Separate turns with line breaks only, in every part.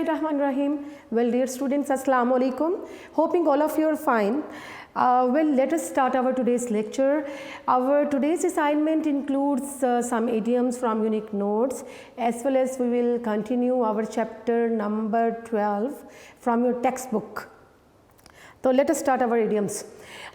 Bismillahirrahmanirrahim. Well, dear students, Assalamu alaikum. Hoping all of you are fine. Well, let us start our today's lecture. Our today's assignment includes some idioms from unique notes, as well as we will continue our chapter number 12 from your textbook. तो let us start our idioms.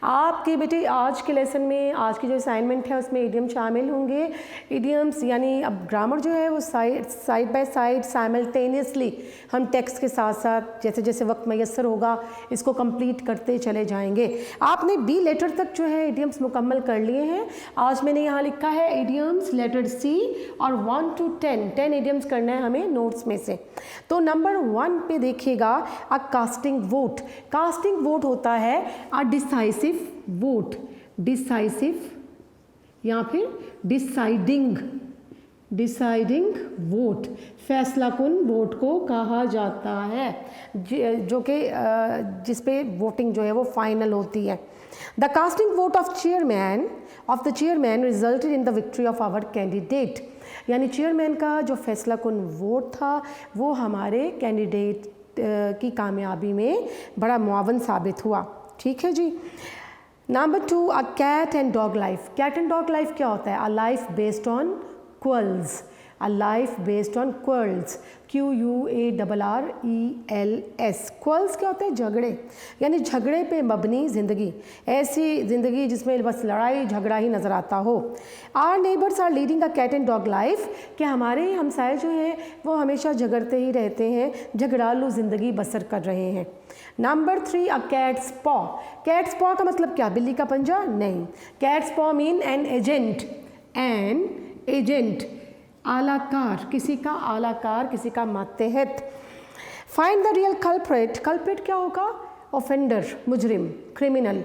आपके बेटे आज के lesson में आज की जो assignment है उसमें इडियम शामिल होंगे। इडियम्स यानी अब ग्रामर जो है वो साइड बाय साइड साइमल्टेनियसली हम टेक्स्ट के साथ साथ जैसे जैसे वक्त मैसर होगा इसको कंप्लीट करते चले जाएंगे। आपने बी लेटर तक जो है इडियम्स मुकम्मल कर लिए हैं। आज मैंने यहाँ लिखा है इडियम्स लेटर सी और 1 to 10 इडियम्स करना है हमें नोट्स में से। तो नंबर 1 पे देखिएगा अ कास्टिंग वोट। कास्टिंग वोट होता है अ डिसाइसिव वोट, डिसाइसिव या फिर डिसाइडिंग वोट, फैसला कुन वोट को कहा जाता है जो कि जिस पे वोटिंग जो है वो फाइनल होती है। The casting vote of the chairman resulted in the victory of our candidate. यानी चेयरमैन का जो फैसला कुन वोट था वो हमारे कैंडिडेट की कामयाबी में बड़ा मुआवन साबित हुआ। ठीक है जी। Number 2 a cat and dog life. Cat and dog life क्या होता है? A life based on quarrels, a life based on quarrels, QUARRELS। Quarrels क्या होते हैं? झगड़े, यानी झगड़े पे मबनी ज़िंदगी, ऐसी ज़िंदगी जिसमें बस लड़ाई झगड़ा ही नज़र आता हो। Our neighbours are leading a cat and dog life, कि हमारे हमसाए जो हैं वो हमेशा झगड़ते ही रहते हैं, झगड़ालू ज़िंदगी बसर कर रहे हैं। नंबर 3 अ कैट्स पॉ। कैट्स पॉ का मतलब क्या? बिल्ली का पंजा? नहीं। कैट्स पॉ मीन एन एजेंट, आलाकार, किसी का आलाकार, किसी का मातहत। Find the real culprit. Culprit क्या होगा? ऑफेंडर, मुजरिम, criminal.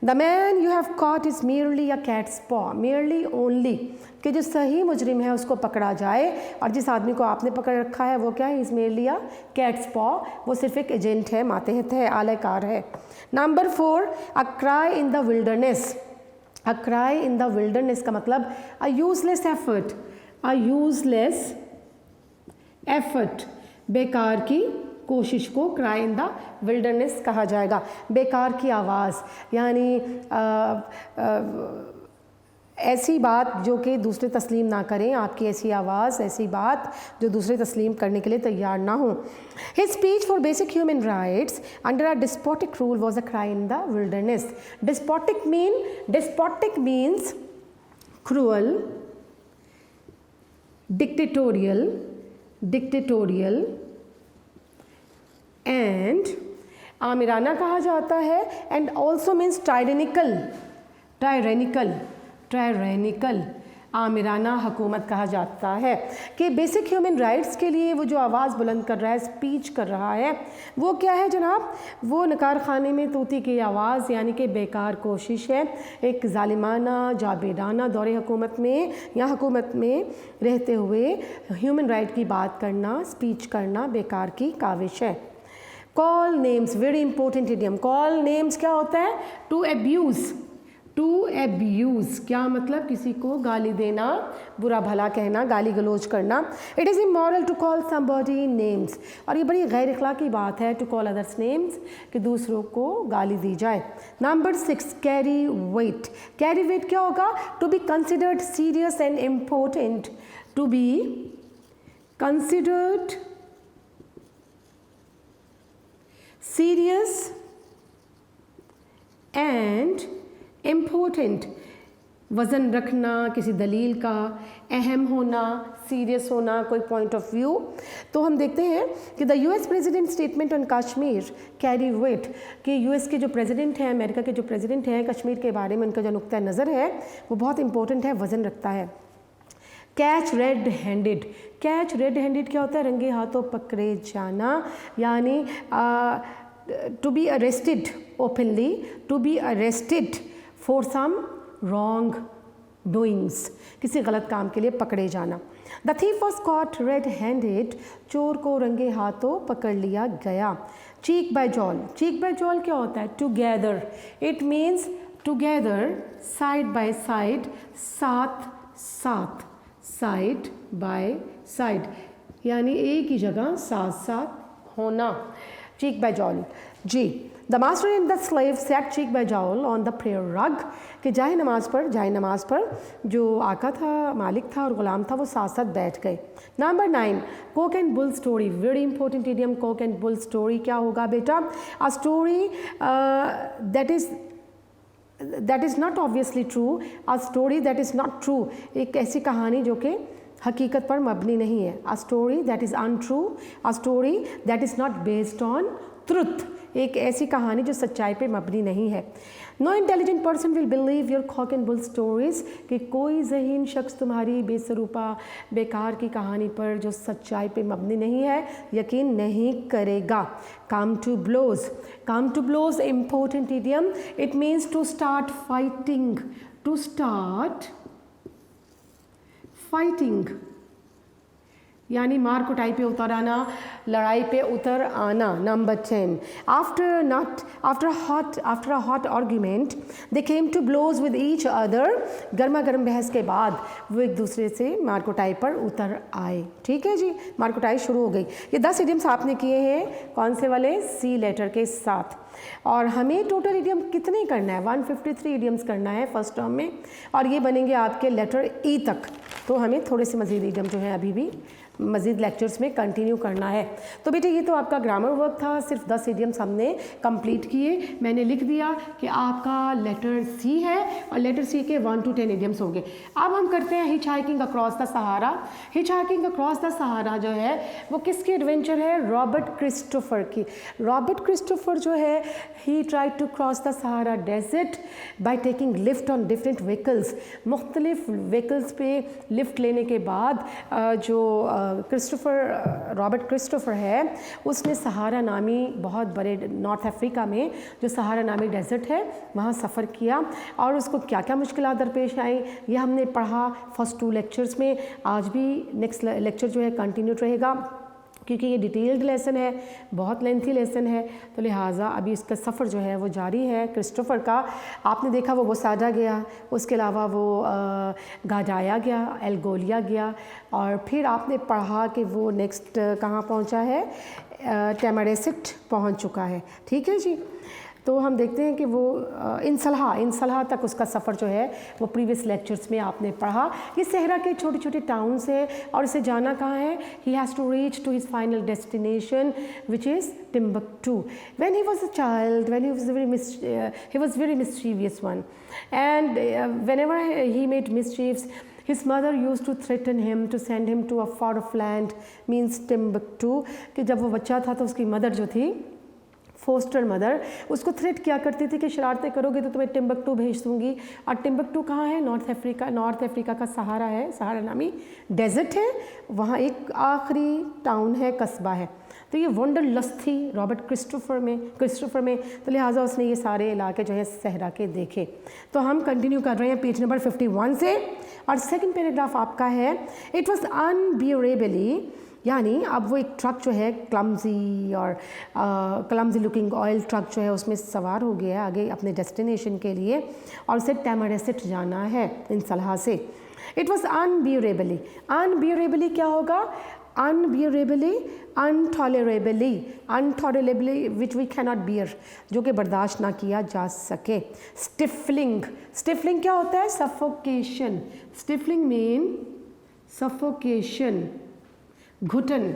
The man you have caught is merely a cat's paw, merely only, कि जो सही मुजरिम है उसको पकड़ा जाए, और जिस आदमी को आपने पकड़ रखा है वो क्या है? इज़ मियरली अ कैट्स पॉ, वो सिर्फ एक एजेंट है, मातहत है, आलाकार है। Number 4 a cry in the wilderness. A cry in the wilderness का मतलब अ यूजलेस एफर्ट, अ यूजलेस एफर्ट, बेकार की कोशिश को क्राई इन द विल्डरनेस कहा जाएगा। बेकार की आवाज़, यानी ऐसी बात जो कि दूसरे तस्लीम ना करें, आपकी ऐसी आवाज़, ऐसी बात जो दूसरे तस्लीम करने के लिए तैयार ना हो। His speech for basic human rights under a despotic rule was a cry in the wilderness. Despotic means cruel, dictatorial and आमिराना कहा जाता है, एंड ऑल्सो मीन्स टायरेनिकल, आमिराना हुकूमत कहा जाता है। कि बेसिक ह्यूमन राइट्स के लिए वो जो आवाज़ बुलंद कर रहा है, स्पीच कर रहा है, वो क्या है जनाब? वो नकार खाने में तूती की आवाज़, यानी कि बेकार कोशिश है, एक जालिमाना जाबेदाना दौरे हुकूमत में या हुकूमत में रहते हुए ह्यूमन राइट की बात करना, स्पीच करना बेकार की काविश है। Call names, very important idiom. Call names क्या होता है? टू एब्यूज़ क्या मतलब? किसी को गाली देना, बुरा भला कहना, गाली गलोच करना। It is immoral to call somebody names, और ये बड़ी गैर अखलाकी बात है टू कॉल अदर्स नेम्स, कि दूसरों को गाली दी जाए। Number 6 carry weight. Carry weight क्या होगा? To be considered serious and important, to be considered serious and important, वज़न रखना किसी दलील का, अहम होना, सीरियस होना, कोई पॉइंट ऑफ व्यू। तो हम देखते हैं कि the US president statement on Kashmir carry weight, कि US के जो प्रेसिडेंट हैं, अमेरिका के जो प्रेसिडेंट हैं, कश्मीर के बारे में उनका जो नुक्ता नज़र है वो बहुत इंपॉर्टेंट है, वज़न रखता है। Catch red handed. Catch red handed क्या होता है? रंगे हाथों पकड़े जाना, यानी to be arrested openly, to be arrested for some wrong doings, किसी गलत काम के लिए पकड़े जाना। The thief was caught red handed, चोर को रंगे हाथों पकड़ लिया गया। चीक बाय जॉल। चीक बाय जॉल क्या होता है? Together, it means together, side by side, साथ साथ, साइड बाय साइड। यानी एक ही जगह साथ साथ होना। cheek by jowl जी। The master and the slave set cheek by jowl on the prayer rug, कि जाए नमाज पर जो आका था, मालिक था और ग़ुलाम था, वो साथ साथ बैठ गए। Number 9, Coke and bull story, very important idiom. Coke and bull story क्या होगा बेटा? अ story that is not obviously true, a story that is not true, एक ऐसी कहानी जो कि हकीकत पर मबनी नहीं है। A story that is untrue, a story that is not based on truth, एक ऐसी कहानी जो सच्चाई पे मबनी नहीं है। No intelligent person will believe your cock and bull stories, कि कोई ज़हीन शख्स तुम्हारी बेसरूपा बेकार की कहानी पर जो सच्चाई पे मबनी नहीं है यकीन नहीं करेगा। Come to blows, come to blows important idiom, it means to start fighting, to start fighting यानी मार कुटाई पे उतर आना, लड़ाई पे उतर आना। Number 10, after a hot argument they came to blows with each other, गर्मा गर्म बहस के बाद वो एक दूसरे से मार कुटाई पर उतर आए। ठीक है जी, मार कुटाई शुरू हो गई। ये 10 इडियम्स आपने किए हैं, कौन से वाले? सी लेटर के साथ। और हमें टोटल इडियम कितने करना है? 153 इडियम्स करना है फर्स्ट टर्म में, और ये बनेंगे आपके लेटर ई तक। तो हमें थोड़े से मज़ीद इडियम जो है अभी भी मज़ीद लेक्चर्स में कंटिन्यू करना है। तो बेटे ये तो आपका ग्रामर वर्क था, सिर्फ 10 इडियम्स हमने कंप्लीट किए। मैंने लिख दिया कि आपका लेटर सी है और लेटर सी के 1 to 10 इडियम्स होंगे। अब हम करते हैं hitch hiking across the Sahara. Hitch hiking across the Sahara जो है वो किसकी एडवेंचर है? रॉबर्ट क्रिस्टोफर की। रॉबर्ट क्रिस्टोफर जो है he tried to cross the Sahara desert by taking lift on different vehicles. मुख्तलिफ व्हीकल्स पे लिफ्ट लेने के बाद जो रॉबर्ट क्रिस्टोफर है उसने सहारा नामी बहुत बड़े नॉर्थ अफ्रीका में जो सहारा नामी डेजर्ट है वहाँ सफ़र किया और उसको क्या क्या मुश्किलात दरपेश आई ये हमने पढ़ा फर्स्ट 2 लेक्चर्स में। आज भी नेक्स्ट लेक्चर जो है कंटिन्यूड रहेगा क्योंकि ये डिटेल्ड लेसन है, बहुत लेंथी लेसन है, तो लिहाजा अभी इसका सफ़र जो है वो जारी है क्रिस्टोफर का। आपने देखा वो बोसाडा गया, उसके अलावा वो गाडाया गया, एल्गोलिया गया और फिर आपने पढ़ा कि वो नेक्स्ट कहाँ पहुँचा है? टैमारेसिट पहुँच चुका है। ठीक है जी, तो हम देखते हैं कि वो इंसलहा तक उसका सफ़र जो है वो प्रीवियस लेक्चर्स में आपने पढ़ा। ये सहरा के छोटे छोटे टाउन्स हैं और इसे जाना कहाँ है? He has to reach to his final destination which is Timbuktu. When he was a child, when he was very mischievous one, and whenever he made mischiefs, his mother used to threaten him to send him to a far off land, means Timbuktu। कि जब वो बच्चा था तो उसकी mother जो थी poster mother उसको थ्रेट किया करती थी कि शरारतें करोगे तो तुम्हें टिम्बकटू भेज दूँगी। और टिम्बकटू कहाँ है? नॉर्थ अफ्रीका का सहारा है, सहारा नामी डेजर्ट है, वहाँ एक आखिरी टाउन है, कस्बा है। तो ये वंडरलस्ट थी रॉबर्ट क्रिस्टोफर में, तो लिहाजा उसने ये सारे इलाके जो है सहरा के देखे। तो हम कंटिन्यू कर रहे हैं पेज नंबर 51 से और सेकंड पैराग्राफ आपका है इट वॉज अनबियरेबली, यानी अब वो एक ट्रक जो है क्लमजी लुकिंग ऑयल ट्रक जो है उसमें सवार हो गया आगे अपने डेस्टिनेशन के लिए और उसे टैमारेसिट जाना है इंसलहा से। इट वॉज अनबियरेबली क्या होगा? अनबियरेबली, अनटॉलरेबली विच वी कैनॉट बियर, जो कि बर्दाश्त ना किया जा सके। स्टिफलिंग क्या होता है? सफोकेशन। स्टिफलिंग मीन सफोकेशन, घुटन।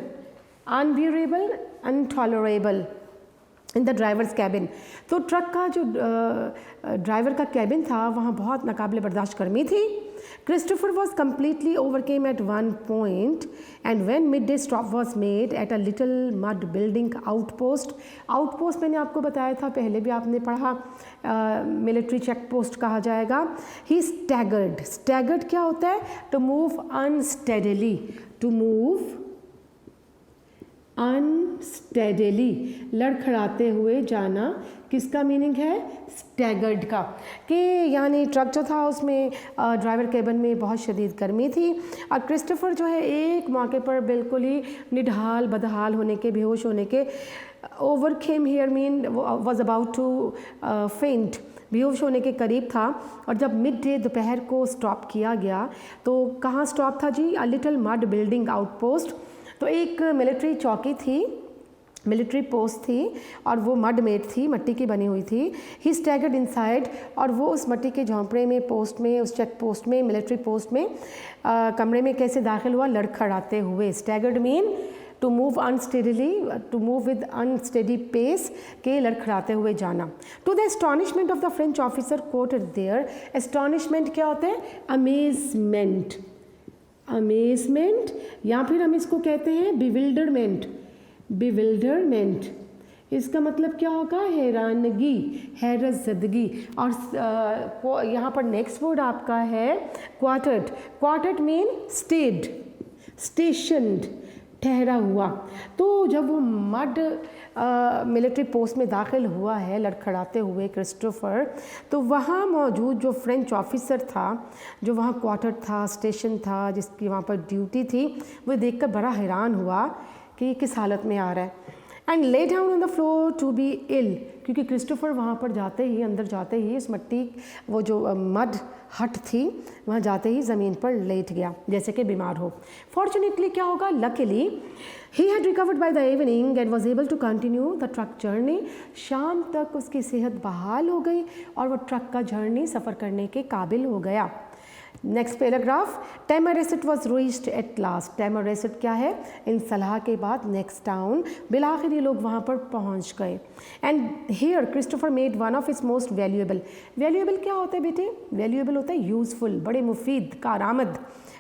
Unbearable, untolerable in the driver's cabin. तो ट्रक का जो ड्राइवर का कैबिन था वहाँ बहुत नाकाबिले बर्दाश्त गर्मी थी। Christopher was completely overcame at one point and when mid day stop was made at a little mud building outpost. Outpost मैंने आपको बताया था, पहले भी आपने पढ़ा, मिलिट्री चेक पोस्ट कहा जाएगा। ही स्टैगर्ड क्या होता है? To move unsteadily, to move unsteadily, लड़खड़ाते हुए जाना। किसका मीनिंग है? स्टैगर्ड का, कि यानी ट्रक जो था उसमें ड्राइवर केबिन में बहुत शदीद गर्मी थी और क्रिस्टोफर जो है एक मौके पर बिल्कुल ही निढाल बदहाल होने के, बेहोश होने के, overcame here mean was about to faint, बेहोश होने के करीब था। और जब मिड डे दोपहर को स्टॉप किया गया तो कहाँ स्टॉप था जी? A little mud building outpost. तो एक मिलिट्री चौकी थी, मिलिट्री पोस्ट थी और वो मड मेड थी, मट्टी की बनी हुई थी। ही स्टैगर्ड इनसाइड, और वो उस मट्टी के झोंपड़े में, पोस्ट में, उस चेक पोस्ट में, मिलिट्री पोस्ट में कमरे में कैसे दाखिल हुआ? लड़खड़ाते हुए। Staggered mean to move unsteadily, to move with unsteady pace, के लड़खड़ाते हुए जाना। To the astonishment of the French officer quoted there, astonishment क्या होता है? अमेजमेंट, अमेजमेंट, या फिर हम इसको कहते हैं बिविल्डरमेंट, बिविल्डरमेंट। इसका मतलब क्या होगा? हैरानगी, हैरतज़दगी। और यहाँ पर नेक्स्ट वर्ड आपका है क्वार्टर्ड। क्वार्टर्ड मीन स्टेड, स्टेशनड, ठहरा हुआ। तो जब वो मड मिलिट्री पोस्ट में दाखिल हुआ है लड़खड़ाते हुए क्रिस्टोफर, तो वहाँ मौजूद जो फ्रेंच ऑफिसर था, जो वहाँ क्वार्टर था, स्टेशन था, जिसकी वहाँ पर ड्यूटी थी, वो देखकर बड़ा हैरान हुआ कि ये किस हालत में आ रहा है। And lay down on the floor to be ill, क्योंकि क्रिस्टोफर वहाँ पर जाते ही, अंदर जाते ही, इस मट्टी, वो जो मड हट थी, वहाँ जाते ही ज़मीन पर लेट गया जैसे कि बीमार हो। फॉर्चुनेटली क्या होगा? Luckily he had recovered by the evening and was able to continue the truck journey. शाम तक उसकी सेहत बहाल हो गई और वो ट्रक का जर्नी सफ़र करने के काबिल हो गया। Next paragraph, Tamanrasset was reached at last. Tamanrasset क्या है? इन सलाह के बाद नेक्स्ट टाउन, बिलाखिर ये लोग वहाँ पर पहुँच गए। And here Christopher made one of its most valuable. Valuable क्या होता है बेटे? वैल्यूएबल होता है यूज़फुल, बड़े मुफीद, कारआमद,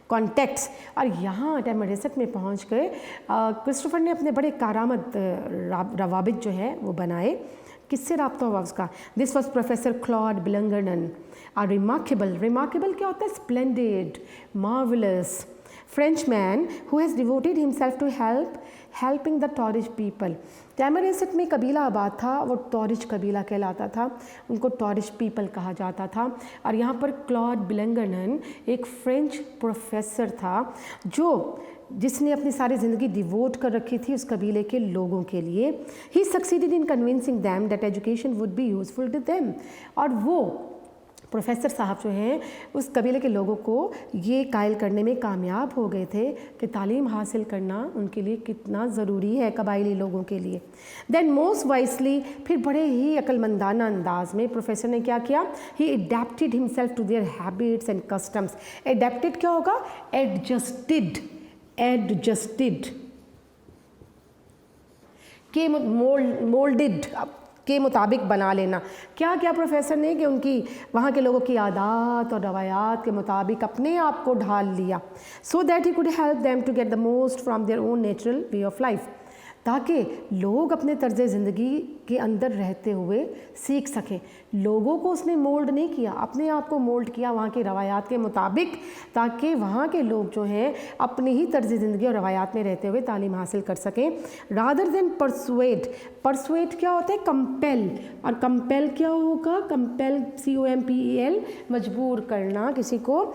कॉन्टेक्ट्स। और यहाँ टैमरेसेट में पहुँच गए क्रिस्टोफर ने अपने बड़े कारआमद रवाबित जो है वो बनाए। किससे रब्ता हुआ उसका? This was professor Claude Bellanger, a remarkable. Remarkable क्या होता है? Splendid, marvellous Frenchman who has devoted himself to helping the Tuareg people. Tamanrasset में कबीला आबाद था, वो टॉरिश कबीला कहलाता था, उनको टॉरिश पीपल कहा जाता था। और यहाँ पर क्लॉड बिलंगरनन एक फ्रेंच प्रोफेसर था जिसने अपनी सारी ज़िंदगी डिवोट कर रखी थी उस कबीले के लोगों के लिए। He succeeded in convincing them that education would be useful to them. और वो प्रोफेसर साहब जो हैं उस कबीले के लोगों को ये कायल करने में कामयाब हो गए थे कि तालीम हासिल करना उनके लिए कितना ज़रूरी है कबायली लोगों के लिए। देन मोस्ट वाइसली, फिर बड़े ही अक्लमंदाना अंदाज में प्रोफेसर ने क्या किया? He adapted himself to their habits and customs. Adapted क्या होगा? एडजस्टेड, एडजस्टेड के मोल्डेड के मुताबिक बना लेना। क्या क्या प्रोफेसर ने कि उनकी वहाँ के लोगों की आदत और रवायात के मुताबिक अपने आप को ढाल लिया। So that he could help them to get the most from their own natural way of life, ताकि लोग अपने तर्ज ज़िंदगी के अंदर रहते हुए सीख सकें। लोगों को उसने मोल्ड नहीं किया, अपने आप को मोल्ड किया वहाँ के रवायात के मुताबिक, ताकि वहाँ के लोग जो हैं अपनी ही तर्ज ज़िंदगी और रवायात में रहते हुए तालीम हासिल कर सकें। Rather than persuade. परसुएड क्या होता है? कंपेल। और कंपेल क्या होगा? कंपेल, COMPEL, मजबूर करना किसी को।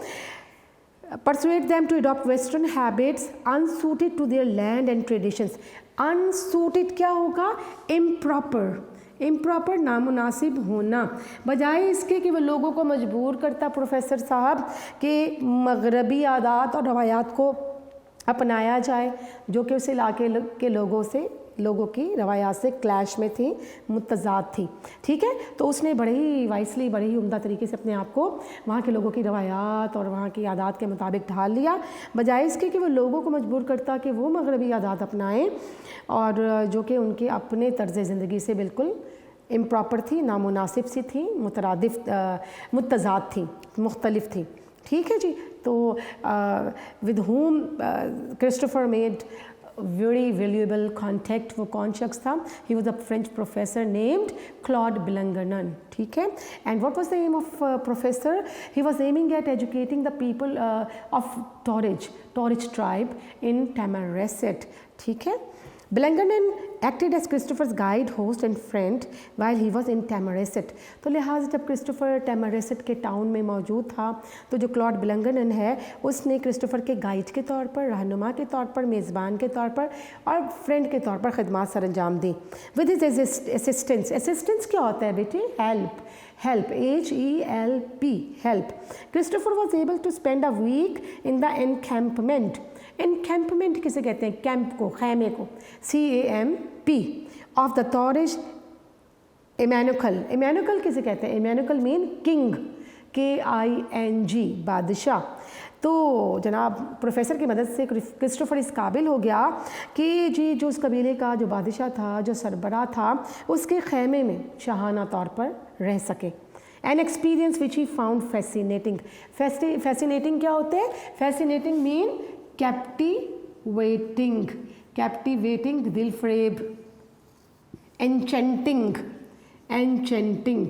Persuade them to adopt Western habits unsuited to their land and traditions. Unsuited क्या होगा? Improper. इम्प्रॉपर, नामुनासिब होना, बजाय इसके कि वह लोगों को मजबूर करता प्रोफेसर साहब कि मगरबी आदात और रवायात को अपनाया जाए जो कि उस इलाके के लोगों की रवायात से क्लैश में थी, मुतज़ाद थी। ठीक है, तो उसने बड़े ही वाइसली, बड़े ही उम्दा तरीके से अपने आप को वहाँ के लोगों की रवायात और वहाँ की आदात के मुताबिक ढाल लिया, बजाय इसके कि वो लोगों को मजबूर करता कि वो मगरबी आदात अपनाएं और जो कि उनके अपने तर्ज़ ज़िंदगी से बिल्कुल इम्प्रॉपर थी, नामुनासिब सी थी, मुतज़ाद थी, मुख्तलिफ थी। ठीक है जी। तो with home Christopher made very valuable contact। वो कौन शख्स था? He was a French professor named Claude Bilangernon। ठीक है। And what was the aim of professor? He was aiming at educating the people of Torridge tribe in Tamareset। ठीक है। Bilangernon acted as Christopher's guide, host and friend while he was in Tamareset। तो लिहाजा जब Christopher टैमरेसेट के town में मौजूद था तो जो क्लॉड बिलंगरनन है उसने क्रिस्टोफर के गाइड के तौर पर, रहनुमा के तौर पर, मेज़बान के तौर पर और फ्रेंड के तौर पर खिदमत सर अंजाम दी। With his assistance. असिस्टेंस क्या होता है बेटे? Help. HELP, help. Christopher was able to spend a week in the encampment. Encampment किसे कहते हैं? कैंप को, खैमे को, CAMP of the Tuareg Amenokal. Amenokal किसे कहते हैं? इमैनुकल मीन किंग, KING, बादशाह। तो जनाब प्रोफेसर की मदद से क्रिस्टोफर इस काबिल हो गया कि जी जो उस कबीले का जो बादशाह था, जो सरबराह था, उसके खैमे में शाहाना तौर पर रह सके। An experience which he found fascinating. Fascinating क्या होते हैं? फैसिनेटिंग मीन कैप्टिवेटिंग, कैप्टिवेटिंग, दिलफरेब, एनचेंटिंग, एनचेंटिंग।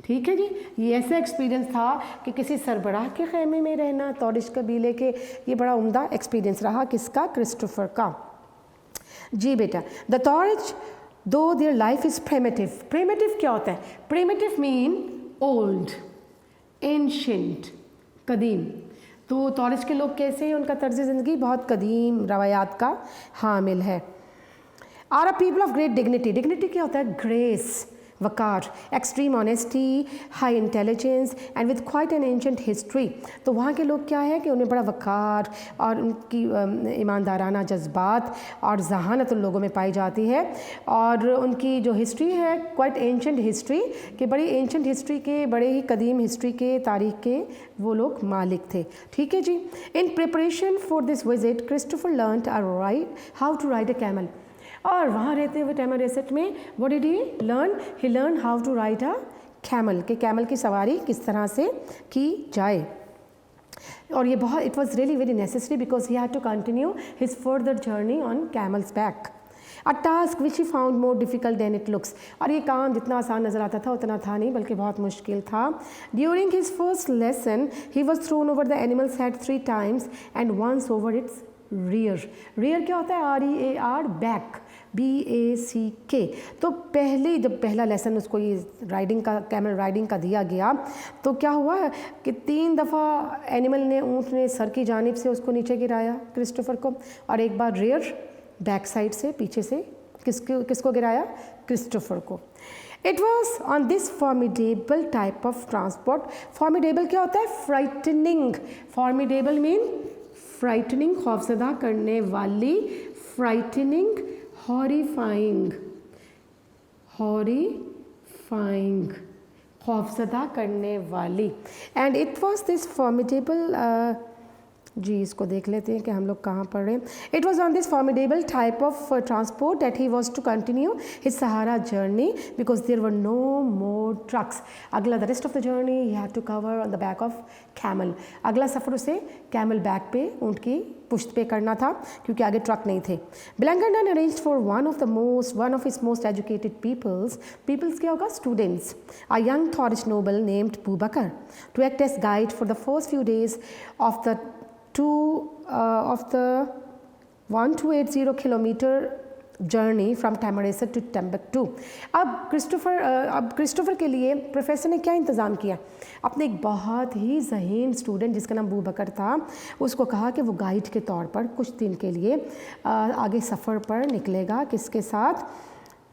ठीक है जी, ये ऐसा एक्सपीरियंस था कि किसी सरबराह के खैमे में रहना, तौरिश कबीले के, ये बड़ा उम्दा एक्सपीरियंस रहा किसका? क्रिस्टोफर का। जी बेटा, द तौरिश दो their life is primitive. Primitive क्या होता है? प्रिमिटिव मीन ओल्ड, एंशिएंट, कदीम। तो तौरिश के लोग कैसे हैं? उनका तर्ज ज़िंदगी बहुत कदीम रवायात का हामिल है। Are a people of great dignity. Dignity क्या होता है? ग्रेस, वकार, extreme honesty, high intelligence and with quite an ancient history. तो वहाँ के लोग क्या है कि उन्हें बड़ा वकार और उनकी ईमानदाराना जज्बात और जहानत उन लोगों में पाई जाती है, और उनकी जो हिस्ट्री है क्वाइट एंशेंट हिस्ट्री, कि बड़ी एंशेंट हिस्ट्री के, बड़े ही कदीम हिस्ट्री के, तारीख के वो लोग मालिक थे। ठीक है जी। In preparation for this visit Christopher learned how to ride a camel. और वहाँ रहते हुए टैमरेसेट में what did he learn? He learn how to ride a camel, के कैमल की सवारी किस तरह से की जाए। और ये बहुत, it was really very necessary because he had to continue his further journey on camel's back. A task which he found more difficult than it looks. और ये काम जितना आसान नज़र आता था उतना था नहीं, बल्कि बहुत मुश्किल था। During his first lesson he was thrown over the animal's head 3 times and once over its rear. Rear क्या होता है? REAR, back, BACK। तो पहले जब पहला लेसन उसको ये राइडिंग का, कैमल राइडिंग का दिया गया, तो क्या हुआ कि 3 दफ़ा एनिमल ने, ऊँट ने सर की जानिब से उसको नीचे गिराया क्रिस्टोफर को, और एक बार रियर, बैक साइड से, पीछे से किसको गिराया? क्रिस्टोफर को। It was on this formidable type of transport. Formidable क्या होता है? फ्राइटनिंग। फॉर्मिडेबल मीन फ्राइटनिंग, खौफजदा करने वाली, फ्राइटनिंग, हॉरिफाइंग, हॉरिफाइंग, खौफजदा करने वाली। And it was this formidable, जी इसको देख लेते हैं कि हम लोग कहाँ पढ़ रहे हैं। It was on this formidable type of transport that he was to continue his Sahara journey because there were no more trucks. अगला, the rest of the journey he had to cover on the back of camel. अगला सफ़र उसे camel back पे, ऊँट की पुश्त पे करना था, क्योंकि आगे ट्रक नहीं थे। Bellanger arranged for one of his most educated peoples क्या होगा? Students, a young Tuareg noble named Boubakar, to act as guide for the first few days of the 1280 kilometre journey from Tamanrasset to Timbuktu. अब Christopher के लिए professor ने क्या इंतज़ाम किया? अपने एक बहुत ही ज़हीन स्टूडेंट जिसका नाम बूबकर था, उसको कहा कि वो गाइड के तौर पर कुछ दिन के लिए आगे सफ़र पर निकलेगा। किसके साथ?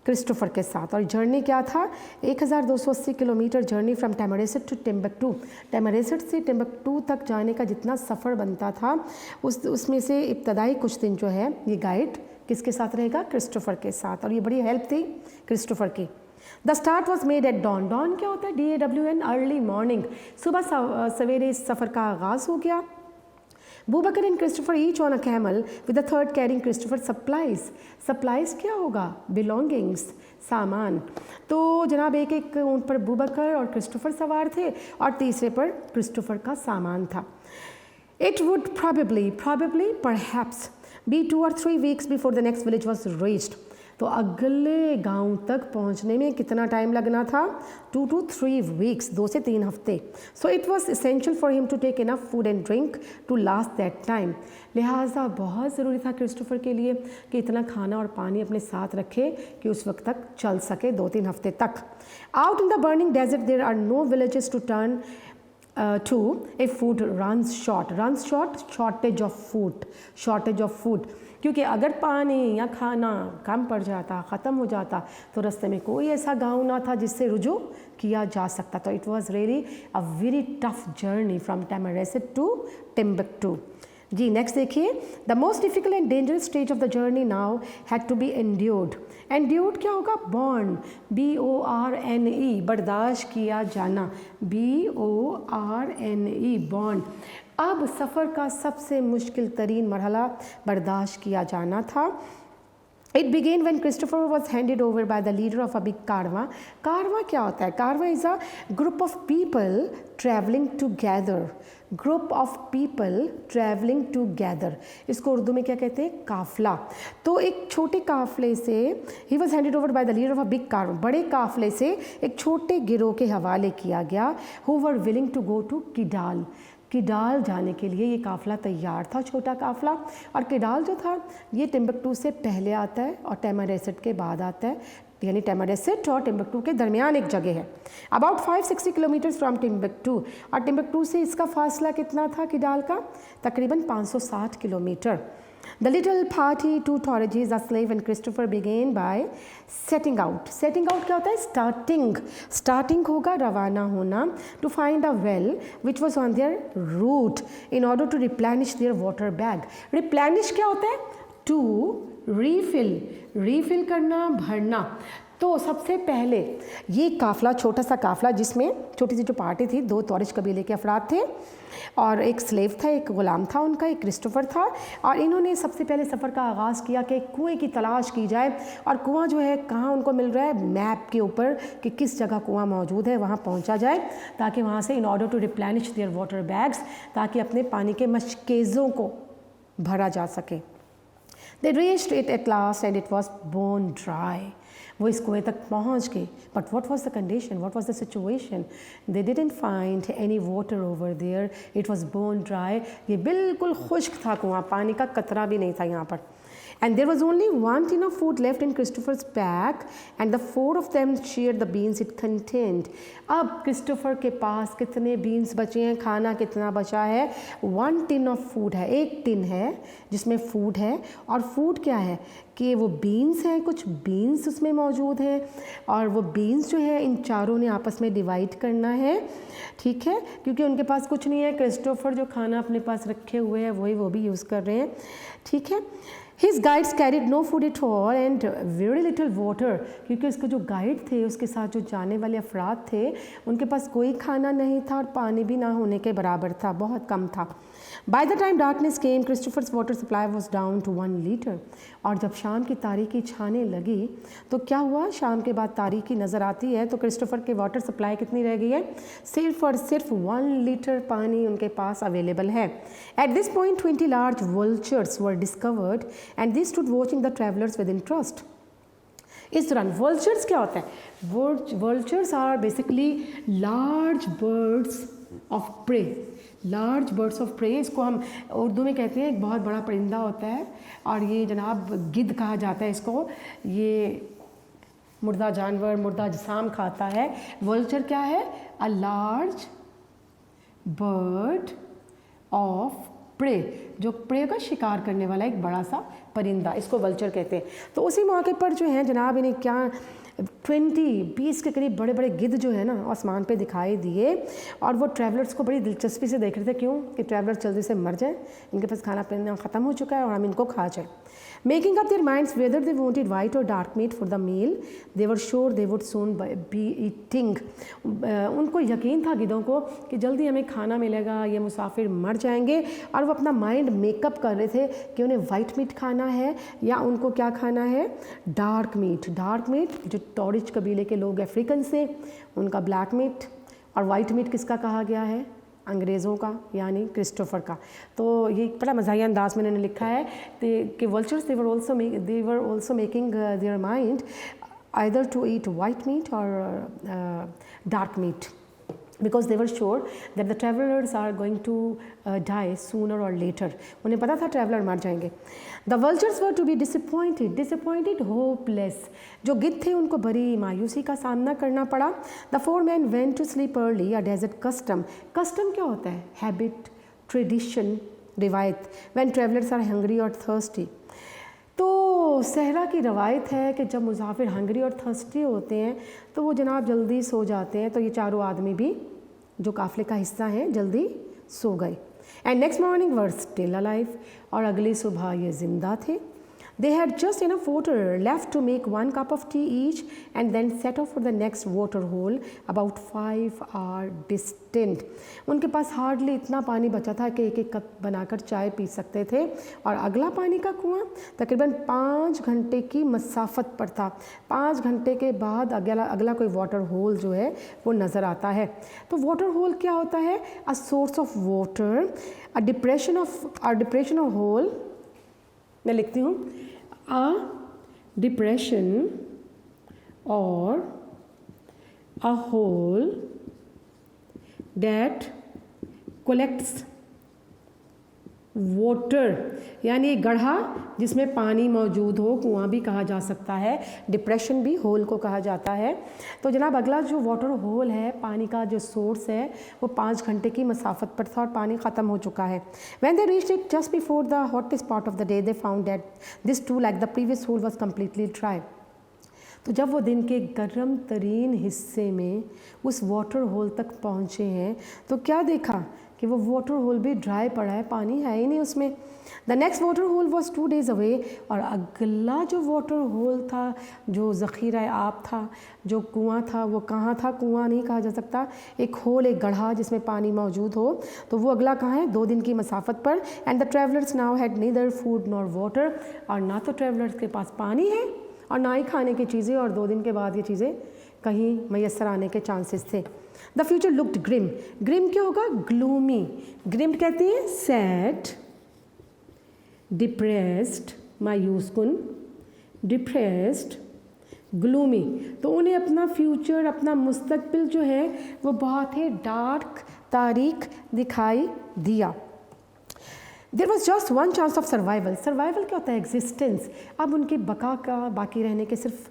क्रिस्टोफर के साथ। और जर्नी क्या था? 1280 kilometre journey from Tamanrasset to Timbuktu. Tamanrasset से टिम्बक्टू तक जाने का जितना सफ़र बनता था, उसमें से इब्तदाई कुछ दिन जो है ये गाइड किसके साथ रहेगा? क्रिस्टोफर के साथ। और ये बड़ी हेल्प थी क्रिस्टोफर की। The start was made at dawn. Dawn क्या होता है? DAWN, अर्ली मॉर्निंग, सुबह सवेरे इस सफ़र का आगाज़ हो गया। बूबकर and Christopher each on a camel with the third carrying Christopher supplies. Supplies क्या होगा? बिलोंगिंग्स, सामान। तो जनाब एक एक ऊँट पर बूबकर और क्रिस्टोफर सवार थे, और तीसरे पर क्रिस्टोफर का सामान था। It would probably perhaps be 2 or 3 weeks before the next village was reached। तो अगले गांव तक पहुंचने में कितना टाइम लगना था? 2 to 3 weeks, 2 से 3 हफ्ते। So it was essential for him to take enough food and drink to last that time। लिहाजा बहुत ज़रूरी था क्रिस्टोफर के लिए कि इतना खाना और पानी अपने साथ रखे कि उस वक्त तक चल सके, 2-3 हफ्ते तक। Out in the burning desert there are no villages to turn to if food runs short, shortage of food। क्योंकि अगर पानी या खाना कम पड़ जाता, ख़त्म हो जाता, तो रास्ते में कोई ऐसा गांव ना था जिससे रुजू किया जा सकता। तो it was really a very tough journey from Tamanrasset to Timbuktu. जी नेक्स्ट देखिए, the most difficult and dangerous stage of the journey now had to be endured. Endured क्या होगा? बॉर्न, BORNE, बर्दाश्त किया जाना, BORNE, बॉर्न। अब सफ़र का सबसे मुश्किल तरीन मरहला बर्दाश्त किया जाना था। It began when Christopher was handed over by the leader of a big कारवां। कारवां क्या होता है? कारवां is a group of people travelling together, group of people travelling together, इसको उर्दू में क्या कहते हैं? काफ़िला। तो एक छोटे काफ़िले से, he was handed over by the leader of a big कारवां, बड़े काफ़िले से एक छोटे गिरोह के हवाले किया गया, who were willing to go to Kidal. Kidal जाने के लिए ये काफ़िला तैयार था, छोटा काफ़िला। और किडाल जो था ये टिम्बकटू से पहले आता है और टैमारेसेट के बाद आता है, यानी टैमारेसेट और टिम्बकटू के दरमियान एक जगह है, अबाउट 560 किलोमीटर्स फ्रॉम टिम्बकटू। और टिम्बकटू से इसका फासला कितना था किडाल का? तकरीबन 560 kilometre. The little party to Torres, a slave and Christopher began by setting out. Setting out क्या होता है? Starting. Starting होगा रवाना होना, to find a well which was on their route in order to replenish their water bag. Replenish क्या होता है? To refill. Refill करना, भरना। तो सबसे पहले ये काफ़िला, छोटा सा काफ़िला जिसमें छोटी सी जो पार्टी थी, 2 तोरिश कबीले के अफराद थे और एक स्लेव था, एक ग़ुलाम था उनका, एक क्रिस्टोफर था। और इन्होंने सबसे पहले सफ़र का आगाज़ किया कि कुएं की तलाश की जाए। और कुआं जो है कहाँ उनको मिल रहा है? मैप के ऊपर कि किस जगह कुआं मौजूद है, वहाँ पहुँचा जाए, ताकि वहाँ से in order to replenish their water bags, ताकि अपने पानी के मशकेज़ों को भरा जा सके। They reached it at last and it was bone dry. वो इस कुएं तक पहुंच गए, but what was the condition? What was the situation? They didn't find any water over there. It was bone dry. ये बिल्कुल खुश्क था कुआं, पानी का कतरा भी नहीं था यहाँ पर। And there was only one tin of food left in Christopher's pack, and the 4 of them shared the beans it contained. अब क्रिस्टोफर के पास कितने बीन्स बचे हैं? खाना कितना बचा है? 1 tin of food है, एक टिन है जिसमें फूड है। और फूड क्या है कि वो बीन्स हैं, कुछ बीन्स उसमें मौजूद हैं, और वो बीन्स जो है इन चारों ने आपस में डिवाइड करना है, ठीक है, क्योंकि उनके पास कुछ नहीं है। क्रिस्टोफर जो खाना अपने पास रखे हुए हैं वही वो भी यूज़ कर रहे हैं, ठीक है। His guides carried no food at all and very little water, क्योंकि उसके जो गाइड थे, उसके साथ जो जाने वाले अफराद थे, उनके पास कोई खाना नहीं था और पानी भी ना होने के बराबर था, बहुत कम था। By the time darkness came, Christopher's water supply was down to 1 liter. और जब शाम की तारीकी छाने लगी तो क्या हुआ? शाम के बाद तारीकी नज़र आती है तो क्रिस्टोफर के वाटर सप्लाई कितनी रह गई है? सिर्फ और सिर्फ 1 लीटर पानी उनके पास अवेलेबल है। At this point 20 large vultures were discovered and they stood watching the travelers with interest. इस दौरान वल्चर्स क्या होता है? Vultures are basically large birds of prey. Large birds of prey, इसको हम उर्दू में कहते हैं, एक बहुत बड़ा परिंदा होता है और ये जनाब गिद्ध कहा जाता है इसको। ये मुर्दा जानवर, मुर्दा जिसाम खाता है। वल्चर क्या है? A large bird of prey, जो प्रे का शिकार करने वाला एक बड़ा सा परिंदा, इसको वल्चर कहते हैं। तो उसी मौके पर जो है जनाब इन्हें क्या 20 के करीब बड़े बड़े गिद्ध जो है ना आसमान पे दिखाई दिए और वो ट्रैवलर्स को बड़ी दिलचस्पी से देख रहे थे। क्यों? कि ट्रैवलर्स जल्दी से मर जाएं, इनके पास खाना पीना ख़त्म हो चुका है और हम इनको खा जाए। Making up their minds whether they wanted white or dark meat for the meal, they were sure they would soon be eating. उनको यकीन था गिद्धों को कि जल्दी हमें खाना मिलेगा, ये मुसाफिर मर जाएंगे, और वो अपना माइंड मेकअप कर रहे थे कि उन्हें वाइट मीट खाना है या उनको क्या खाना है? Dark meet. डार्क मीट जो टॉरिज कबीले के लोग अफ्रीकन से, उनका ब्लैक मीट, और वाइट मीट किसका कहा गया है? अंग्रेज़ों का, यानी क्रिस्टोफर का। तो ये बड़ा मज़ाहिया अंदाज में इन्होंने लिखा है कि vultures they were also making their mind either to eat white meat और dark meat, because they were sure that the travelers are going to die sooner or later. उन्हें पता था ट्रैवलर मर जाएंगे। The vultures were to be disappointed, hopeless. जो गिद्ध थे उनको बड़ी मायूसी का सामना करना पड़ा। The 4 men went to sleep early, a desert custom. Custom क्या होता है? Habit, tradition, रिवायत। When travelers are hungry or thirsty. तो सहरा की रवायत है कि जब मुसाफिर हंगरी और थर्स्टी होते हैं तो वो जनाब जल्दी सो जाते हैं। तो ये चारों आदमी भी जो काफ़िले का हिस्सा हैं जल्दी सो गए। And next morning were still alive, और अगली सुबह ये ज़िंदा थे। They had just enough water left to make 1 cup of tea each and then set off for the next water hole about 5 hours distant. उनके पास हार्डली इतना पानी बचा था कि एक एक कप बनाकर चाय पी सकते थे, और अगला पानी का कुआं तकरीबन 5 घंटे की मसाफत पर था। 5 घंटे के बाद अगला कोई वाटर होल जो है वो नज़र आता है। तो वाटर होल क्या होता है? A source of water, a depression of hole, मैं लिखती हूँ, अ डिप्रेशन और a hole that collects water, यानी एक गड्ढा जिसमें पानी मौजूद हो, कुआं भी कहा जा सकता है, डिप्रेशन भी होल को कहा जाता है। तो जनाब अगला जो वाटर होल है, पानी का जो सोर्स है, वो 5 घंटे की मसाफत पर था और पानी ख़त्म हो चुका है। When they reached it just before the hottest part of the day, they found that this too, like the previous hole, was completely dry. तो जब वो दिन के गर्म तरीन हिस्से में उस वाटर होल तक पहुँचे हैं तो क्या देखा कि वो वाटर होल भी ड्राई पड़ा है, पानी है ही नहीं उसमें। The next water hole was 2 days away, और अगला जो वाटर होल था, जो ज़ख़ीरा आब था, जो कुआं था, वो कहाँ था? कुआं नहीं कहा जा सकता, एक होल, एक गड्ढा जिसमें पानी मौजूद हो। तो वो अगला कहाँ है? 2 दिन की मसाफत पर। And the travellers now had neither food nor water, और ना तो ट्रैवलर्स के पास पानी है और ना ही खाने की चीज़ें, और 2 दिन के बाद ये चीज़ें कहीं मैसर आने के चांसेस थे। The future looked grim. Grim क्या होगा? ग्लूमी। ग्रिम कहती है सैड, डिप्रेस्ड, मायूस कुन, डिप्रेस्ड, ग्लूमी। तो उन्हें अपना फ्यूचर, अपना मुस्तकबिल जो है वो बहुत ही डार्क, तारीक दिखाई दिया। There was just 1 chance of survival. Survival क्या होता है? एग्जिस्टेंस। अब उनकी बका का, बाकी रहने के सिर्फ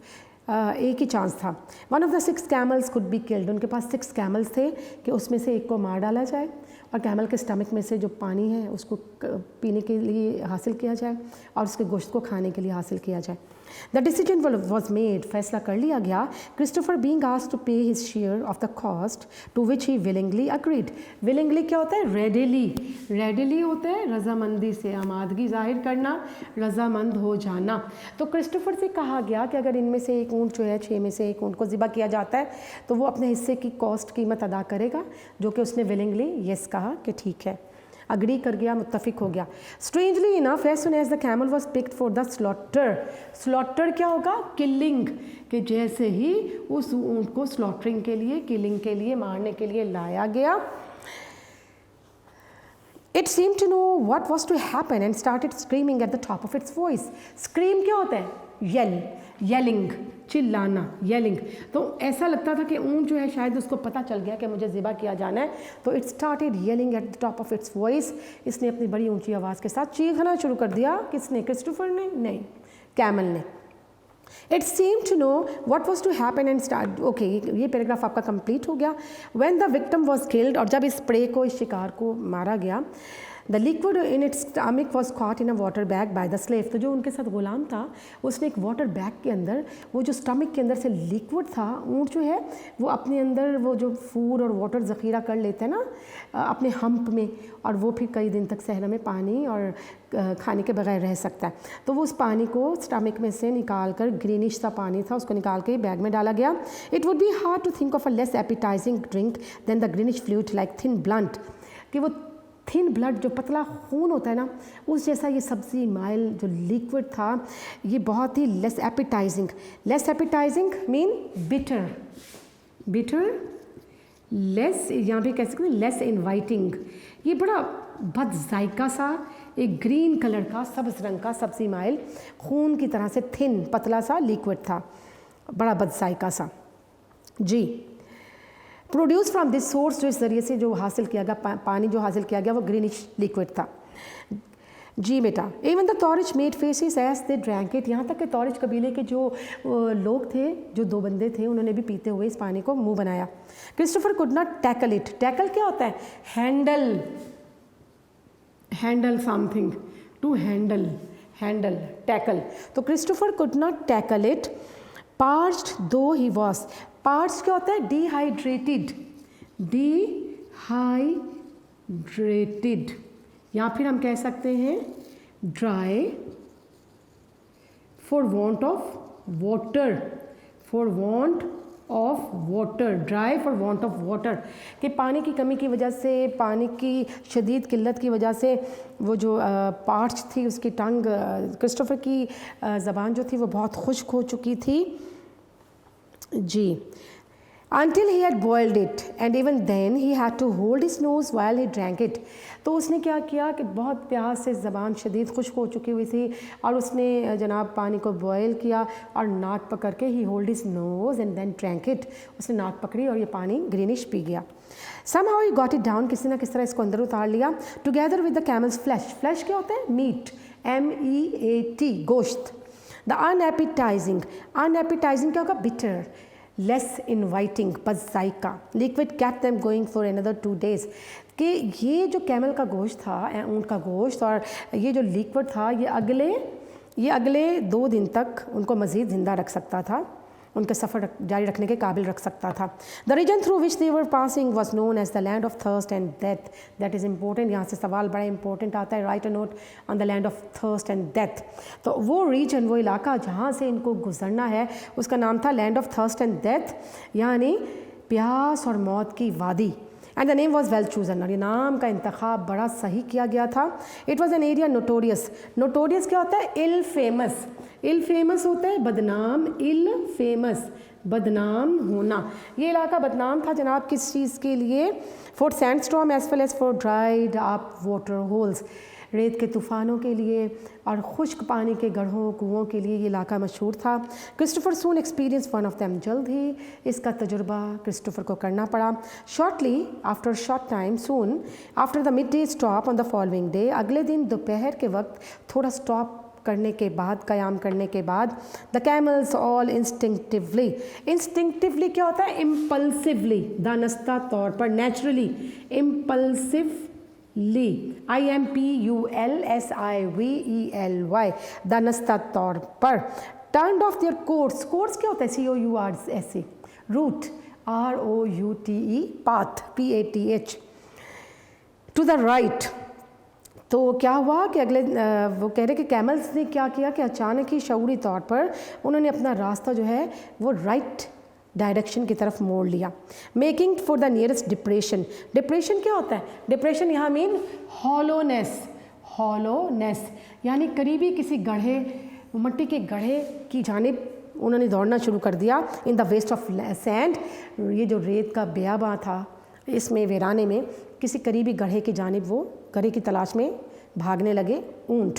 एक ही चांस था। 1 of the 6 camels could be killed। उनके पास 6 कैमल्स थे कि उसमें से एक को मार डाला जाए और कैमल के स्टमक में से जो पानी है उसको पीने के लिए हासिल किया जाए और उसके गोश्त को खाने के लिए हासिल किया जाए। The decision was made. फैसला कर लिया गया। Christopher being asked to pay his share of the cost to which he willingly agreed. Willingly क्या होता है? रेडिली। रेडिली होता है रजामंदी से, आमादगी जाहिर करना, रजामंद हो जाना। तो क्रिस्टोफर से कहा गया कि अगर इनमें से एक ऊँट जो है, 6 में से एक ऊँट को ज़िबा किया जाता है तो वो अपने हिस्से की कॉस्ट, कीमत अदा करेगा, जो कि उसने विलिंगली येस कहा कि ठीक है, अग्री कर गया, मुत्तफिक हो गया। Strangely enough as soon as the camel was picked for the slaughter. Slaughter क्या होगा? किलिंग। कि जैसे ही उस ऊँट को स्लॉटरिंग के लिए, किलिंग के लिए, मारने के लिए लाया गया, it seemed to know what was to happen and started screaming at the top of its voice. Scream क्या होता है? Yell, yelling, चिल्लाना, yelling। तो ऐसा लगता था कि ऊँट जो है शायद उसको पता चल गया कि मुझे ज़िबा किया जाना है, तो it started yelling at the top of its voice। इसने अपनी बड़ी ऊंची आवाज़ के साथ चीखना शुरू कर दिया। किसने? क्रिस्टोफर ने? नहीं, कैमल ने। It seemed to know what was to happen and start। Okay, ये पैराग्राफ आपका कंप्लीट हो गया। When the victim was killed, और जब इस प्रे को, इस शिकार को मारा गया, the liquid in its stomach was caught in a water bag by the slave. तो जो उनके साथ गुलाम था उसने एक वाटर बैग के अंदर, वो जो स्टमक के अंदर से लिक्विड था, ऊँट जो है वो अपने अंदर वो जो फूड और वाटर ज़ख़ीरा कर लेते हैं ना अपने हम्प में, और वो फिर कई दिन तक सहरा में पानी और खाने के बगैर रह सकता है। तो वो उस पानी को स्टमक में से निकाल कर, ग्रीनिश सा पानी था, उसको निकाल के बैग में डाला गया। It would be hard to think of a less appetising drink than the greenish fluid like thin blunt. कि वो थिन ब्लड, जो पतला खून होता है ना, उस जैसा ये सब्ज़ी माइल जो लिक्विड था, ये बहुत ही less appetising. Less appetising mean bitter, bitter, less, यहाँ पे कह सकते हैं लेस इनवाइटिंग। ये बड़ा बद जायका सा, एक ग्रीन कलर का, सब्ज़ रंग का सब्ज़ी माइल खून की तरह से थिन, पतला सा लिक्विड था, बड़ा बद जायका सा। जी, प्रोड्यूस फ्रॉम दिस सोर्स, जो इस ज़रिए से जो हासिल किया गया, पानी जो हासिल किया गया वो ग्रीनिश लिक्विड था। जी बेटा। Even the Tuareg made faces as they drank it. यहाँ तक कि तौरिच कबीले के जो लोग थे, जो 2 बंदे थे, उन्होंने भी पीते हुए इस पानी को मुंह बनाया। Christopher could not tackle it. Tackle क्या होता है? Handle, handle something, to handle, handle, tackle. तो Christopher could not tackle it, parched though he was. Parched क्या होता है? डिहाइड्रेटेड, डिहाइड्रेटेड, या फिर हम कह सकते हैं dry for want of water, for want of water, dry for want of water, कि पानी की कमी की वजह से, पानी की शदीद किल्लत की वजह से वो जो पार्च थी, उसकी टंग, क्रिस्टोफर की ज़बान जो थी वो बहुत खुश्क हो चुकी थी जी। Until he had boiled it and even then he had to hold his nose while he drank it. तो उसने क्या किया कि बहुत प्यास से ज़बान शदीद खुश्क हो चुकी हुई थी और उसने जनाब पानी को बॉयल किया और नाक पकड़ के he hold his nose and then drank it, उसने नाक पकड़ी और ये पानी ग्रीनिश पी गया। Somehow he got it down, किसी ना किस तरह इसको अंदर उतार लिया। Together with the camel's flesh, flesh क्या होता है? मीट, MEAT, गोश्त। The unappetizing, unappetizing क्या होगा? bitter, लेस इनवाइटिंग, बस जायका, liquid kept them going for another 2 days, कि ये जो कैमल का गोश्त था, ऊँट का गोश्त, और ये जो लिक्विड था, ये अगले 2 दिन तक उनको मज़ीद ज़िंदा रख सकता था, उनके सफ़र जारी रखने के काबिल रख सकता था। The region through which they were passing was known as the land of thirst and death. That is important, यहाँ से सवाल बड़ा इंपॉर्टेंट आता है, write a note on the land of thirst and death. तो वो रीजन, वो इलाका जहाँ से इनको गुजरना है, उसका नाम था land of thirst and death, यानी प्यास और मौत की वादी। And the name was well chosen, और ये नाम का इंतखाब बड़ा सही किया गया था। It was an area notorious, notorious क्या होता है? इल फेमस, इल फेमस होता है बदनाम, इल फेमस बदनाम होना। ये इलाका बदनाम था जनाब किस चीज़ के लिए? For sandstorm as well as for dried up water holes, रेत के तूफ़ानों के लिए और खुश्क पानी के गढ़ों कुओं के लिए ये इलाका मशहूर था। Christopher soon experience one of them, जल्द ही इसका तजुर्बा क्रिस्टोफर को करना पड़ा। Shortly after short time soon after the mid day stop on the following day, अगले दिन दोपहर के वक्त थोड़ा स्टॉप करने के बाद, कयाम करने के बाद, the camels all instinctively, instinctively क्या होता है? इम्पल्सिवली, दानस्ता तौर पर, नेचुरली, इम्पल्सिवली, IMPULSIVELY, दानस्ता तौर पर, turned off their course, course क्या होता है? COURSE, route, ROUTE, path, PATH, to the right. तो क्या हुआ कि अगले वो कह रहे कि कैमल्स ने क्या किया कि अचानक ही शऊरी तौर पर उन्होंने अपना रास्ता जो है वो राइट डायरेक्शन की तरफ मोड़ लिया। Making for the nearest depression, depression क्या होता है? डिप्रेशन यहाँ मीन हॉलोनेस, हॉलोनेस यानी करीबी किसी गड्ढे, मिट्टी के गड्ढे की जानिब उन्होंने दौड़ना शुरू कर दिया। In the waste of sand, ये जो रेत का बेआबा था, इसमें वीराने में किसी करीबी गड्ढे की जानिब वो गड्ढे की तलाश में भागने लगे ऊँट।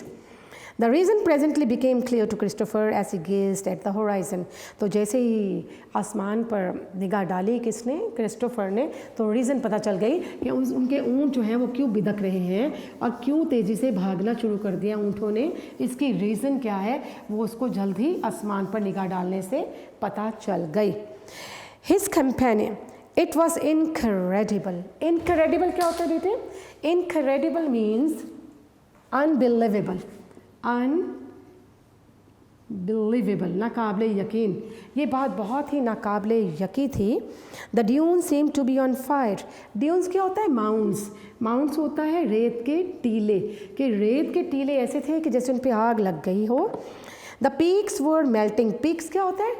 The reason presently became clear to Christopher as he gazed at the horizon, तो जैसे ही आसमान पर निगाह डाली किसने? क्रिस्टोफर ने, तो रीज़न पता चल गई कि उनके ऊँट जो हैं वो क्यों बिदक रहे हैं और क्यों तेज़ी से भागना शुरू कर दिया ऊँटों ने। इसकी रीज़न क्या है वो उसको जल्द ही आसमान पर निगाह डालने से पता चल गई। His companion, it was incredible, incredible क्या होता है बेटे? इनक्रेडिबल मीन्स अनबिलीवेबल, अनबिलीवेबल, नाकाबिले यकीन। ये बात बहुत ही नाकाबिले यकीन थी। The dunes seem to be on fire, dunes क्या होता है? माउंट्स, माउंट्स होता है रेत के टीले, कि रेत के टीले ऐसे थे कि जैसे उन पे आग लग गई हो। The peaks were melting, peaks क्या होता है?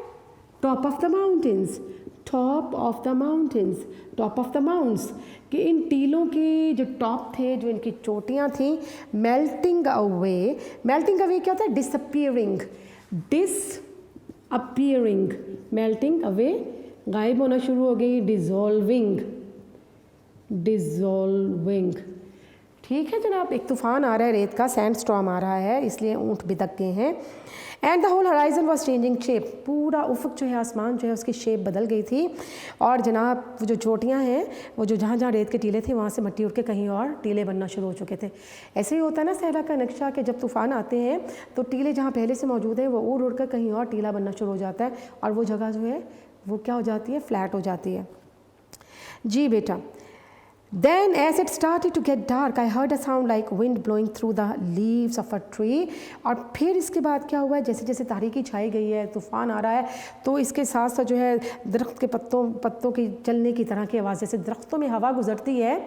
Top of the mountains, top of the mountains, top of the mounts, कि इन टीलों की जो टॉप थे, जो इनकी चोटियाँ थीं, मेल्टिंग अवे, मेल्टिंग अवे क्या होता है? डिसअपियरिंग, डिसअपियरिंग, मेल्टिंग अवे गायब होना शुरू हो गई, डिज़ोल्विंग, डिज़ोल्विंग। ठीक है जनाब, एक तूफ़ान आ रहा है रेत का, सैंड स्टॉर्म आ रहा है, इसलिए ऊँट बिदक गए हैं। And the whole horizon was changing shape, पूरा उफक जो है, आसमान जो है, उसकी शेप बदल गई थी। और जनाब वो जो चोटियाँ हैं, वो जो जहाँ जहाँ रेत के टीले थे वहाँ से मिट्टी उड़ के कहीं और टीले बनना शुरू हो चुके थे। ऐसे ही होता है ना सहरा का नक्शा, कि जब तूफ़ान आते हैं तो टीले जहाँ पहले से मौजूद हैं वो उड़ कर कहीं और टीला बनना शुरू हो जाता है और वो जगह जो है वो क्या हो जाती है? फ्लैट हो जाती है। जी बेटा, Then as it started to get dark, I heard a sound like wind blowing through the leaves of a tree. और फिर इसके बाद क्या हुआ है, जैसे जैसे तारीकी छाई गई है, तूफ़ान आ रहा है, तो इसके साथ साथ जो है दरख्त के पत्तों की चलने की तरह की आवाज़, जैसे दरख्तों में हवा गुजरती है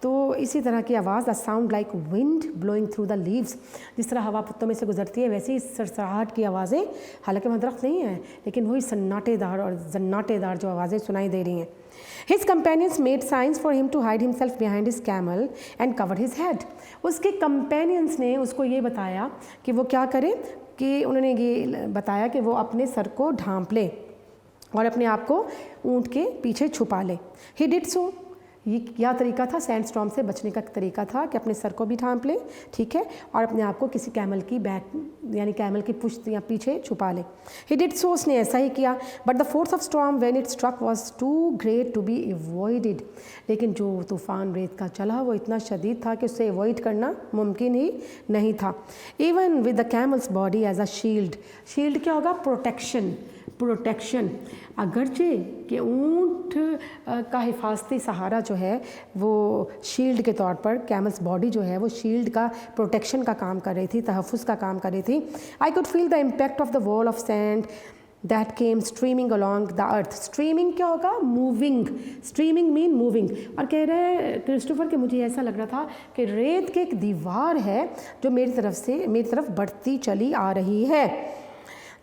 तो इसी तरह की आवाज़, a sound like wind blowing through the leaves, जिस तरह हवा पत्तों में से गुजरती है वैसे ही सरसराहट की आवाज़ें, हालांकि वहाँ दरख्त नहीं है लेकिन वही सन्नाटेदार और जन्नाटेदार जो आवाज़ें सुनाई दे रही हैं. His companions made signs for him to hide himself behind his camel and cover his head. उसके companions ने उसको ये बताया कि वो क्या करे, कि उन्होंने ये बताया कि वो अपने सर को ढांप ले और अपने आप को ऊँट के पीछे छुपा ले. He did so. ये क्या तरीका था, सैंड स्टॉर्म से बचने का तरीका था कि अपने सर को भी ढांप ले, ठीक है, और अपने आप को किसी कैमल की बैक यानी कैमल की पुश्त या पीछे छुपा ले. ही डिड सो, उसने ऐसा ही किया. But the force of storm when it struck was too great to be avoided. लेकिन जो तूफ़ान रेत का चला वो इतना शदीद था कि उससे अवॉइड करना मुमकिन ही नहीं था. Even with the camel's body as a shield. Shield क्या होगा, प्रोटेक्शन. अगरचे कि ऊँट का हिफाजती सहारा जो है वो शील्ड के तौर पर, कैमल्स बॉडी जो है वो शील्ड का, प्रोटेक्शन का काम कर रही थी, तहफ़्फ़ुज़ का काम कर रही थी. I could feel the impact of the wall of sand that came streaming along the earth. Streaming क्या होगा, मूविंग. Streaming mean moving. और कह रहे हैं क्रिस्टोफर कि मुझे ऐसा लग रहा था कि रेत की एक दीवार है जो मेरी तरफ बढ़ती चली आ रही है.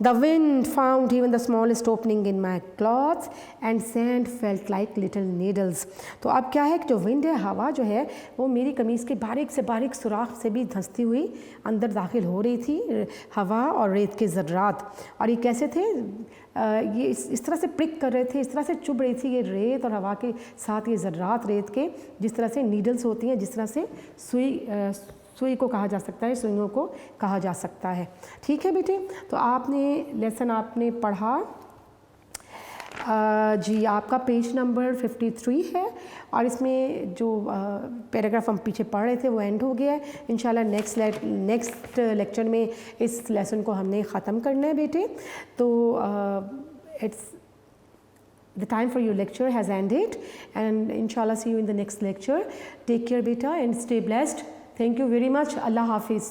The wind found even the smallest opening in my clothes and sand felt like little needles. तो अब क्या है कि जो विंड है, हवा जो है वो मेरी कमीज़ के बारीक से बारीक सुराख से भी धंसती हुई अंदर दाखिल हो रही थी, हवा और रेत के ज़र्रात. और ये कैसे थे, ये इस तरह से प्रिक कर रहे थे, इस तरह से चुभ रही थी ये रेत और हवा के साथ ये ज़र्रात रेत के, जिस तरह से नीडल्स होती हैं, जिस तरह से सुई को कहा जा सकता है, सुइयों को कहा जा सकता है. ठीक है बेटे, तो आपने लेसन आपने पढ़ा जी, आपका पेज नंबर 53 है और इसमें जो पैराग्राफ हम पीछे पढ़ रहे थे वो एंड हो गया है. इंशाल्लाह नेक्स्ट लेक्चर में इस लेसन को हमने ख़त्म करना है बेटे. तो it's the time for your lecture has ended and inshallah see you in the next lecture. Take care beta and stay blessed. Thank you very much. Allah Hafiz.